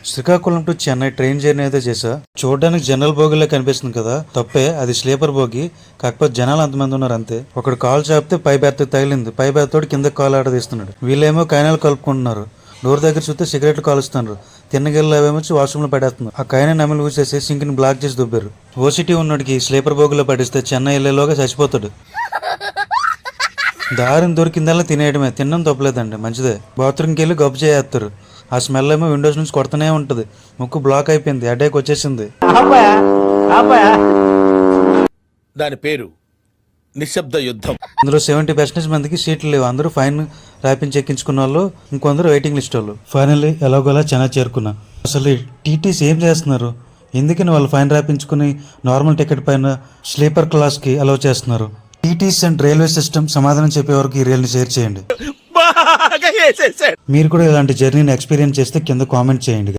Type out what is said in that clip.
Srikakulam to Chennai train journey అయితే చేసా. చూడడానికి జనరల్ బోగిలా కనిపిస్తుంది కదా, తప్పే. అది స్లీపర్ బోగి. కాకపోతే జనాలు అంతమంది ఉన్నారు అంతే. ఒకడు కాల్ చాపితే పై బెర్త్ తగిలింది. పై బెర్త్ తోటి కింద కాల్ ఆడదీస్తున్నాడు. వీళ్ళేమో కైనాలు కలుపుకుంటున్నారు. డోర్ దగ్గర చూస్తే సిగరెట్లు కాలుస్తున్నారు. తిన్నగిళ్ళు అవేమో వాష్రూమ్ లో పడేస్తున్నారు. ఆ కైనా నమిలి ఊసేసి సింక్ ని బ్లాక్ చేసి దుబ్బారు. ఓసిటీ ఉన్నోడికి స్లీపర్ బోగిలో పడిస్తే చెన్నై వెళ్ళేలోగా చచ్చిపోతాడు. దారిని దొరికిందల్లా తినేయడమే. తినడం తప్పలేదండి, మంచిదే. బాత్రూమ్కి వెళ్ళి గబ్బు చేస్తారు. ఆ స్మెల్ ఏమో విండోస్ నుంచి కొడుతూనే ఉంటుంది. ముక్కు బ్లాక్ అయిపోయింది, హెడేక్ వచ్చేసింది. దాని పేరు నిశ్శబ్ద యుద్ధం. అందులో 70% మందికి సీట్లు లేవు. అందరూ ఫైన్ రాపించి ఎక్కించుకున్న వాళ్ళు, ఇంకొందరు వెయిటింగ్ లిస్ట్ వాళ్ళు. ఫైనల్లీ ఎలాగోలా చెన్నై చేరుకున్నా. అసలు టీటీసీ ఏం చేస్తున్నారు? ఎందుకని వాళ్ళు ఫైన్ రాపించుకుని నార్మల్ టికెట్ పైన స్లీపర్ క్లాస్కి అలౌ చేస్తున్నారు? టీటీసీ అండ్ రైల్వే సిస్టమ్ సమాధానం చెప్పే వరకు ఈ రీల్ని షేర్ చేయండి. మీరు కూడా ఇలాంటి జర్నీని ఎక్స్పీరియన్స్ చేస్తే కింద కామెంట్ చేయండి.